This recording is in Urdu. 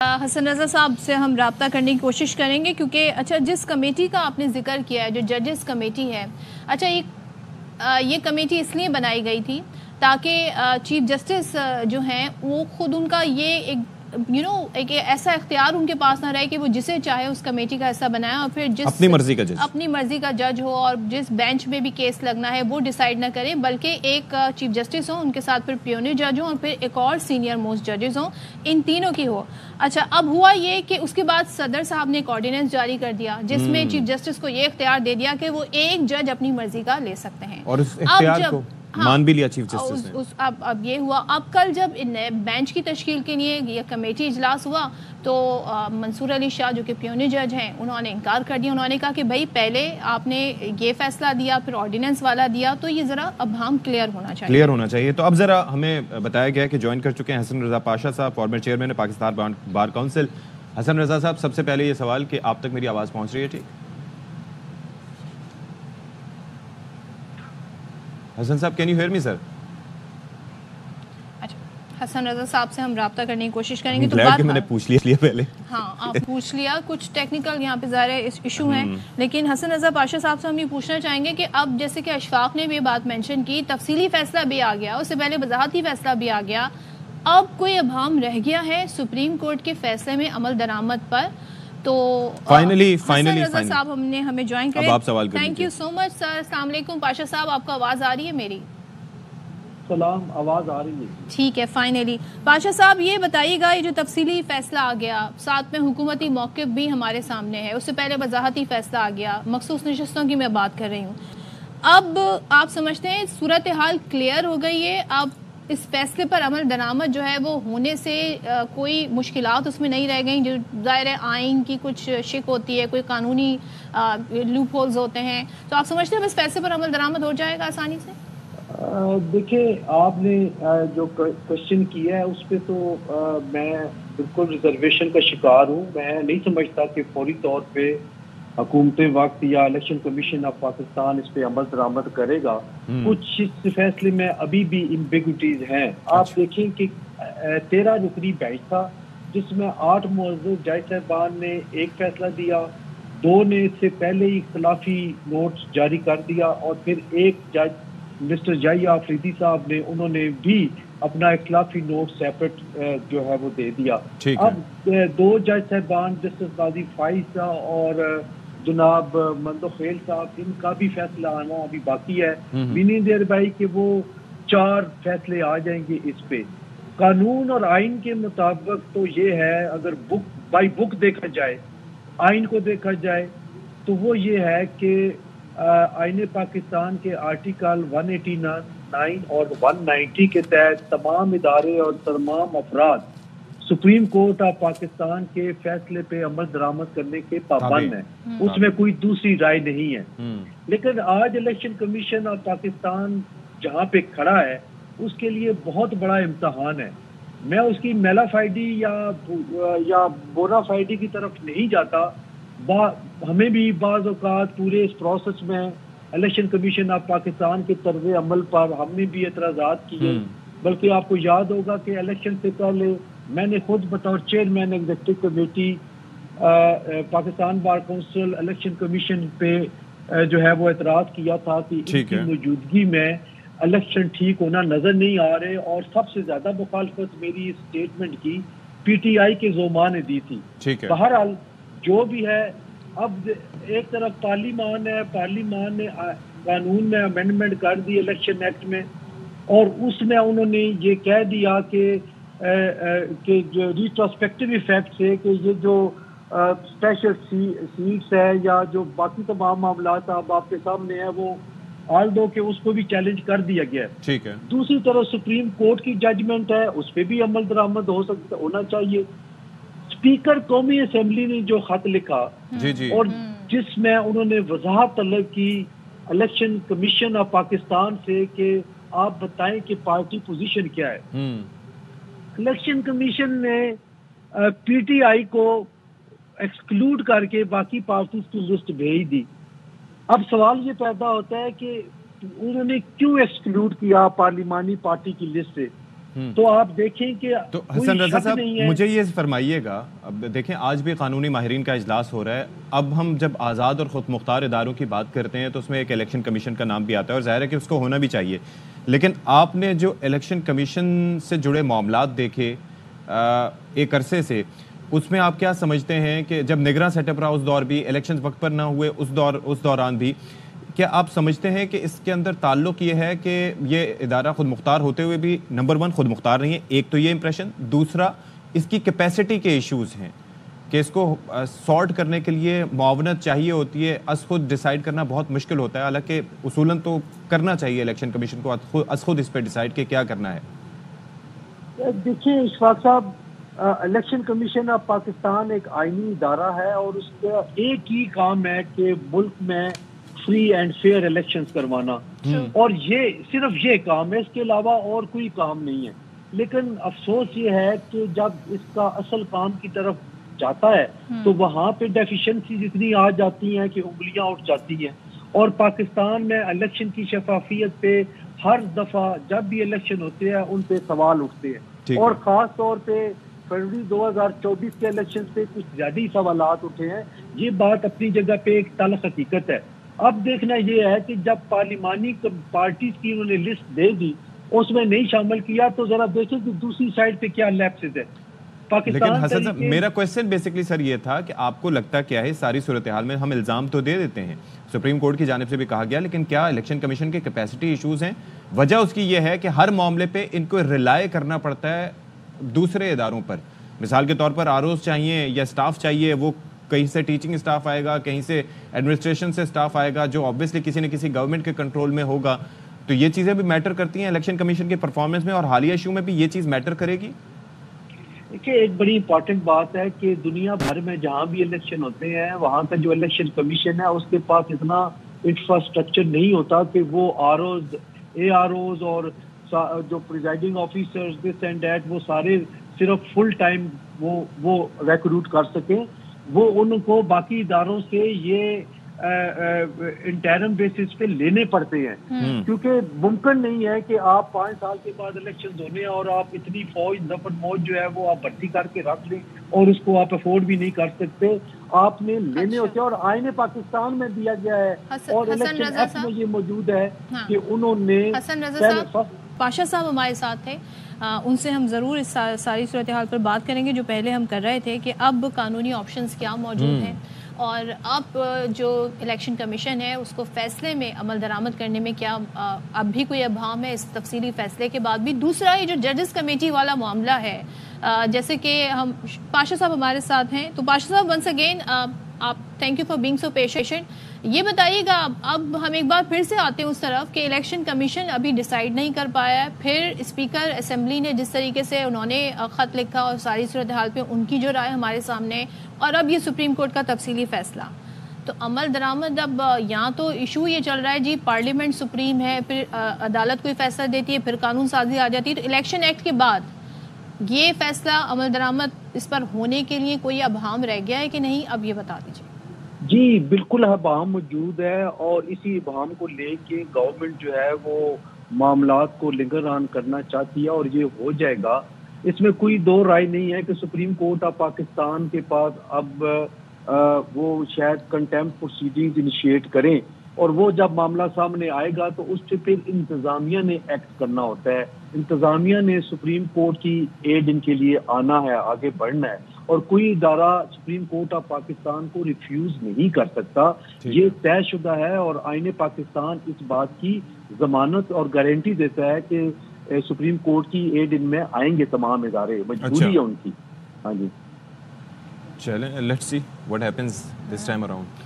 حسن رضا صاحب سے ہم رابطہ کرنے کی کوشش کریں گے کیونکہ اچھا جس کمیٹی کا آپ نے ذکر کیا ہے جو ججز کمیٹی ہے، اچھا یہ کمیٹی اس لیے بنائی گئی تھی تاکہ چیف جسٹس جو ہیں وہ خود ان کا یہ ایک ایسا اختیار ان کے پاس نہ رہے کہ وہ جسے چاہے اس کمیٹی کا حصہ بنائے اور پھر اپنی مرضی کا جج ہو اور جس بینچ میں بھی کیس لگنا ہے وہ ڈیسائیڈ نہ کرے، بلکہ ایک چیف جسٹس ہوں، ان کے ساتھ پھر پیونیر جج ہوں اور پھر ایک اور سینئر موسٹ ججز ہوں، ان تینوں کی ہو۔ اچھا اب ہوا یہ کہ اس کے بعد صدر صاحب نے ایک آرڈیننس جاری کر دیا جس میں چیف جسٹس کو یہ اختیار دے دیا کہ وہ ایک جج اپنی مرضی کا لے سکتے ہیں، اور اس اختیار کو مان بھی لیا چیف جسٹس نے۔ اب یہ ہوا، اب کل جب بینچ کی تشکیل کے لیے یہ کمیٹی اجلاس ہوا تو منصور علی شاہ جو کہ پیونیر جج ہیں انہوں نے انکار کر دیا، انہوں نے کہا کہ بھائی پہلے آپ نے یہ فیصلہ دیا پھر آرڈیننس والا دیا تو یہ ذرا اب ہم کلیئر ہونا چاہیے۔ تو اب ذرا ہمیں بتایا گیا کہ جوائن کر چکے ہیں حسن Raza Pasha sahab, former chairman Pakistan bar council. Hassan Raza sahab, سب سے پہلے یہ سوال کہ آپ تک میری آواز پہنچ رہی ہے؟ ٹھیک، حسن صاحب کین یو ہیئر می سر؟ حسن رضا صاحب سے ہم رابطہ کرنے کی کوشش کریں گے۔ تو میں نے پوچھ لیا پہلے، ہاں آپ پوچھ لیا، کچھ ٹیکنیکل یہاں پہ ظاہر ایشو ہیں، لیکن حسن رضا پاشا صاحب سے ہم یہ پوچھنا چاہیں گے کہ اب جیسے کہ اشفاق نے بھی یہ بات مینشن کی، تفصیلی فیصلہ بھی آ گیا، اس سے پہلے وضاحتی فیصلہ بھی آ گیا، اب کوئی ابہام رہ گیا ہے سپریم کورٹ کے فیصلے میں عمل درآمد پر؟ تو فائنلی حسن رضا صاحب ہمیں جوائن کریں۔ آپ سوال کریں۔ تھینک یو سو مچ سر۔ السلام علیکم پاشا صاحب، آپ کو آواز آ رہی ہے میری؟ سلام، آواز آ رہی ہے؟ ٹھیک ہے، فائنلی پاشا صاحب یہ بتائیے گا، یہ جو تفصیلی فیصلہ آ گیا، ساتھ میں حکومتی موقف بھی ہمارے سامنے ہے، اس سے پہلے وضاحتی فیصلہ آ گیا، مخصوص نشستوں کی میں بات کر رہی ہوں، اب آپ سمجھتے ہیں صورتحال کلیئر ہو گئی ہے؟ اب اس فیصلے پر عمل درآمد جو ہے وہ ہونے سے کوئی مشکلات اس میں نہیں رہ گئیں؟ جو ظاہر آئین کی کچھ شک ہوتی ہے، کوئی قانونی لوپ ہولز ہوتے ہیں، تو آپ سمجھتے ہیں بس فیصلے پر عمل درآمد ہو جائے گا آسانی سے؟ دیکھیں، آپ نے جو کوشچن کیا ہے اس پہ تو میں بالکل ریزرویشن کا شکار ہوں۔ میں نہیں سمجھتا کہ فوری طور پہ حکومت وقت یا الیکشن کمیشن آف پاکستان اس پہ عمل درآمد کرے گا۔ کچھ اس فیصلے میں ابھی بھی ایمبیگوٹیز ہیں۔ آپ دیکھیں کہ 13 رکنی بینچ تھا جس میں 8 معزز جج صاحبان نے ایک فیصلہ دیا، 2 نے اس سے پہلے ہی اختلافی نوٹس جاری کر دیا، اور پھر ایک جج مسٹر یحییٰ آفریدی صاحب نے انہوں نے بھی اپنا اختلافی نوٹ سیپریٹ جو ہے وہ دے دیا۔ اب 2 جج صاحبان جسٹس قاضی فائز صاحب اور جناب مندو خیل صاحب، ان کا بھی فیصلہ آنا ابھی باقی ہے۔ میننگ دیر بائی کہ وہ 4 فیصلے آ جائیں گے اس پہ۔ قانون اور آئین کے مطابق تو یہ ہے، اگر بائی بک دیکھا جائے، آئین کو دیکھا جائے تو وہ یہ ہے کہ آئین پاکستان کے آرٹیکل 189 اور 190 کے تحت تمام ادارے اور تمام افراد سپریم کورٹ آف پاکستان کے فیصلے پہ عمل درآمد کرنے کے پابند ہیں، اس میں کوئی دوسری رائے نہیں ہے۔ لیکن آج الیکشن کمیشن آف پاکستان جہاں پہ کھڑا ہے اس کے لیے بہت بڑا امتحان ہے۔ میں اس کی میلا فائڈی یا بونا فائڈی کی طرف نہیں جاتا۔ ہمیں بھی بعض اوقات پورے اس پروسیس میں الیکشن کمیشن آف پاکستان کے طرز عمل پر ہم نے بھی اعتراضات کیے، بلکہ آپ کو یاد ہوگا کہ الیکشن سے پہلے میں نے خود بطور chairman executive committee Pakistan bar council election commission پہ جو ہے وہ اعتراض کیا تھا کہ ان کی موجودگی میں الیکشن ٹھیک ہونا نظر نہیں آ رہے، اور سب سے زیادہ مخالفت میری اس اسٹیٹمنٹ کی پی ٹی آئی کے زعما نے دی تھی۔ بہرحال جو بھی ہے، اب ایک طرف پارلیمان ہے، پارلیمان نے قانون میں امینڈمنٹ کر دی الیکشن ایکٹ میں، اور اس میں انہوں نے یہ کہہ دیا کہ جو ریٹروسپیکٹیو ایفیکٹ ہے کہ یہ جو اسپیشل سیٹس ہے یا جو باقی تمام معاملات اب آپ کے سامنے ہیں، وہ آل دو کہ اس کو بھی چیلنج کر دیا گیا ہے۔ دوسری طرف سپریم کورٹ کی ججمنٹ ہے، اس پہ بھی عمل درآمد ہونا چاہیے۔ اسپیکر قومی اسمبلی نے جو خط لکھا اور جس میں انہوں نے وضاحت طلب کی الیکشن کمیشن آف پاکستان سے کہ آپ بتائیں کہ پارٹی پوزیشن کیا ہے، الیکشن کمیشن نے پی ٹی آئی کو ایکسکلوڈ کر کے باقی پارٹیز کی لسٹ بھیج دی۔ اب سوال یہ پیدا ہوتا ہے کہ انہوں نے کیوں ایکسکلوڈ کیا پارلیمانی پارٹی کی لسٹ سے؟ تو آپ دیکھیں کہ تو حسن رضا صاحب مجھے یہ فرمائیے گا، اب دیکھیں آج بھی قانونی ماہرین کا اجلاس ہو رہا ہے، اب ہم جب آزاد اور خود مختار اداروں کی بات کرتے ہیں تو اس میں ایک الیکشن کمیشن کا نام بھی آتا ہے اور ظاہر ہے کہ اس کو ہونا بھی چاہیے، لیکن آپ نے جو الیکشن کمیشن سے جڑے معاملات دیکھے ایک عرصے سے، اس میں آپ کیا سمجھتے ہیں کہ جب نگراں سیٹ اپ رہا اس دور بھی، الیکشن وقت پر نہ ہوئے اس دوران بھی، کیا آپ سمجھتے ہیں کہ اس کے اندر تعلق یہ ہے کہ یہ ادارہ خود مختار ہوتے ہوئے بھی نمبر 1 خود مختار نہیں ہے؟ ایک تو یہ امپریشن، دوسرا اس کی کیپیسٹی کے ایشوز ہیں کہ اس کو سارٹ کرنے کے لیے معاونت چاہیے ہوتی ہے، از خود ڈیسائیڈ کرنا بہت مشکل ہوتا ہے، حالانکہ اصولاً تو کرنا چاہیے الیکشن کمیشن کو از خود اس پہ ڈیسائیڈ کہ کیا کرنا ہے۔ دیکھیں اشفاق صاحب، الیکشن کمیشن آف پاکستان ایک آئینی ادارہ ہے اور اس کا ایک ہی کام ہے کہ ملک میں فری اینڈ فیئر الیکشنز کروانا، اور یہ صرف یہ کام ہے، اس کے علاوہ اور کوئی کام نہیں ہے۔ لیکن افسوس یہ ہے کہ جب اس کا اصل کام کی طرف جاتا ہے تو وہاں پہ ڈیفیشنسیز اتنی آ جاتی ہیں کہ انگلیاں اٹھ جاتی ہیں، اور پاکستان میں الیکشن کی شفافیت پہ ہر دفعہ جب بھی الیکشن ہوتے ہیں ان پہ سوال اٹھتے ہیں، اور خاص طور پہ فروری 2024 کے الیکشن پہ کچھ زیادہ ہی سوالات اٹھے ہیں۔ یہ بات اپنی جگہ پہ ایک تلخ حقیقت ہے۔ اب دیکھنا یہ ہے کہ جب پارلیمانی پارٹیز کی انہوں نے لسٹ دے دی، اس میں نہیں شامل کیا، تو ذرا دیکھیں کہ دوسری سائڈ پہ کیا لیپسز ہے۔ لیکن حسن صاحب میرا کویسچن بیسکلی سر یہ تھا کہ آپ کو لگتا کیا ہے ساری صورتحال میں، ہم الزام تو دے دیتے ہیں، سپریم کورٹ کی جانب سے بھی کہا گیا، لیکن کیا الیکشن کمیشن کے کیپیسٹی ایشوز ہیں؟ وجہ اس کی یہ ہے کہ ہر معاملے پہ ان کو ریلائے کرنا پڑتا ہے دوسرے اداروں پر، مثال کے طور پر آروز چاہیے یا سٹاف چاہیے، وہ کہیں سے ٹیچنگ سٹاف آئے گا، کہیں سے ایڈمنسٹریشن سے سٹاف آئے گا، جو آبویسلی کسی نہ کسی گورنمنٹ کے کنٹرول میں ہوگا، تو یہ چیزیں بھی میٹر کرتی ہیں الیکشن کمیشن کے پرفارمنس میں، اور حالیہ ایشو میں بھی یہ چیز میٹر کرے گی؟ دیکھیں ایک بڑی امپورٹنٹ بات ہے کہ دنیا بھر میں جہاں بھی الیکشن ہوتے ہیں وہاں کا جو الیکشن کمیشن ہے اس کے پاس اتنا انفراسٹرکچر نہیں ہوتا کہ وہ اے آر اوز اور جو presiding officers this and that وہ سارے صرف فل ٹائم وہ ریکروٹ کر سکیں۔ وہ ان کو باقی اداروں سے یہ انٹرم بیسس پہ لینے پڑتے ہیں، کیونکہ ممکن نہیں ہے کہ آپ 5 سال کے بعد الیکشن ہونے ہیں اور آپ اتنی فوج جو ہے وہ آپ بھرتی کر کے رکھ لیں اور اس کو آپ افورڈ بھی نہیں کر سکتے، آپ نے لینے ہوتے ہیں، اور آئین پاکستان میں دیا گیا ہے اور الیکشن ایکٹ میں یہ موجود ہے کہ انہوں نے۔ حسن رضا صاحب، پاشا صاحب ہمارے ساتھ ہیں، ان سے ہم ضرور اس ساری صورتحال پر بات کریں گے جو پہلے ہم کر رہے تھے کہ اب قانونی آپشنز کیا موجود ہیں، اور اب جو الیکشن کمیشن ہے اس کو فیصلے میں عمل درآمد کرنے میں کیا اب بھی کوئی ابہام ہے اس تفصیلی فیصلے کے بعد بھی۔ دوسرا یہ جو ججز کمیٹی والا معاملہ ہے، جیسے کہ ہم پاشا صاحب ہمارے ساتھ ہیں، تو پاشا صاحب ونس اگین آپ thank you for being so patient. یہ بتائیے گا اب ہم ایک بار پھر سے آتے ہیں اس طرف کہ الیکشن کمیشن ابھی ڈیسائیڈ نہیں کر پایا ہے، پھر اسپیکر اسمبلی نے جس طریقے سے انہوں نے خط لکھا اور ساری صورتحال پہ ان کی جو رائے ہمارے سامنے، اور اب یہ سپریم کورٹ کا تفصیلی فیصلہ، تو عمل درآمد اب یہاں تو ایشو یہ چل رہا ہے جی پارلیمنٹ سپریم ہے، پھر عدالت کوئی فیصلہ دیتی ہے، پھر قانون سازی آ جاتی ہے، تو الیکشن ایکٹ کے بعد یہ فیصلہ عمل درآمد اس پر ہونے کے لیے کوئی ابہام رہ گیا ہے کہ نہیں؟ اب یہ بتا دیجیے۔ جی بالکل ابہام موجود ہے، اور اسی ابہام کو لے کے گورنمنٹ جو ہے وہ معاملات کو لنگر آن کرنا چاہتی ہے، اور یہ ہو جائے گا، اس میں کوئی دو رائے نہیں ہے کہ سپریم کورٹ آف پاکستان کے پاس اب وہ شاید کنٹیمپٹ پروسیڈنگز انیشیٹ کریں، اور وہ جب معاملہ سامنے آئے گا تو اس سے پھر انتظامیہ نے ایکٹ کرنا ہوتا ہے، انتظامیہ نے سپریم کورٹ کی ایڈ ان کے لیے آنا ہے، آگے بڑھنا ہے، اور کوئی ادارہ سپریم کورٹ آف پاکستان کو ریفیوز نہیں کر سکتا، یہ طے شدہ ہے، اور آئین پاکستان اس بات کی ضمانت اور گارنٹی دیتا ہے کہ سپریم کورٹ کی ایڈ ان میں آئیں گے تمام ادارے، مجبوری ہے ان کی۔ ہاں جی، چلیں let's see what happens this time around.